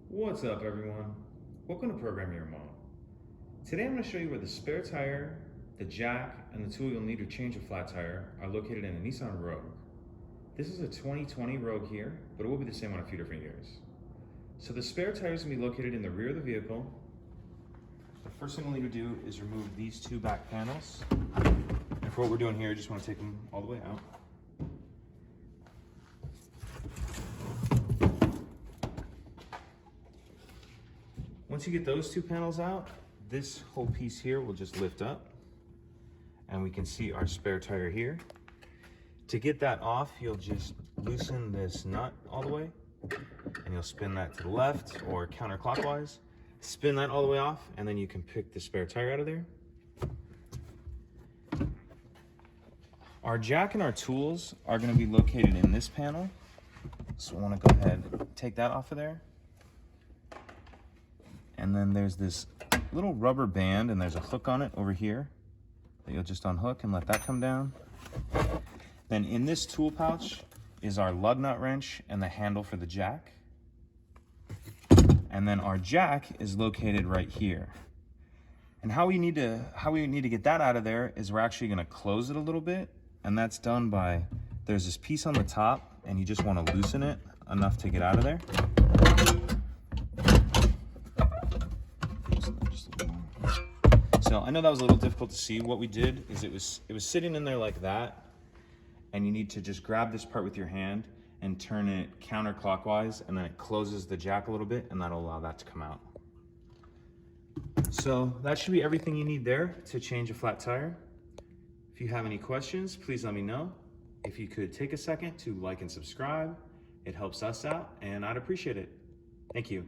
What's up, everyone? Welcome to Program Your Mom. Today I'm going to show you where the spare tire, the jack, and the tool you'll need to change a flat tire are located in a Nissan Rogue. This is a 2020 Rogue here, but it will be the same on a few different years. So the spare tire is going to be located in the rear of the vehicle. The first thing we'll need to do is remove these two back panels. And for what we're doing here, I just want to take them all the way out. Once you get those two panels out, this whole piece here will just lift up and we can see our spare tire here. To get that off, you'll just loosen this nut all the way and you'll spin that to the left or counterclockwise. Spin that all the way off and then you can pick the spare tire out of there. Our jack and our tools are going to be located in this panel. So I want to go ahead and take that off of there. And then there's this little rubber band and there's a hook on it over here that you'll just unhook and let that come down. Then in this tool pouch is our lug nut wrench and the handle for the jack. And then our jack is located right here. And how we need to get that out of there is we're actually going to close it a little bit, and that's done by, there's this piece on the top and you just want to loosen it enough to get out of there. So I know that was a little difficult to see. What we did is it was sitting in there like that, and you need to just grab this part with your hand and turn it counterclockwise, and then it closes the jack a little bit, and that'll allow that to come out. So that should be everything you need there to change a flat tire. If you have any questions, please let me know. If you could take a second to like and subscribe, it helps us out, and I'd appreciate it. Thank you.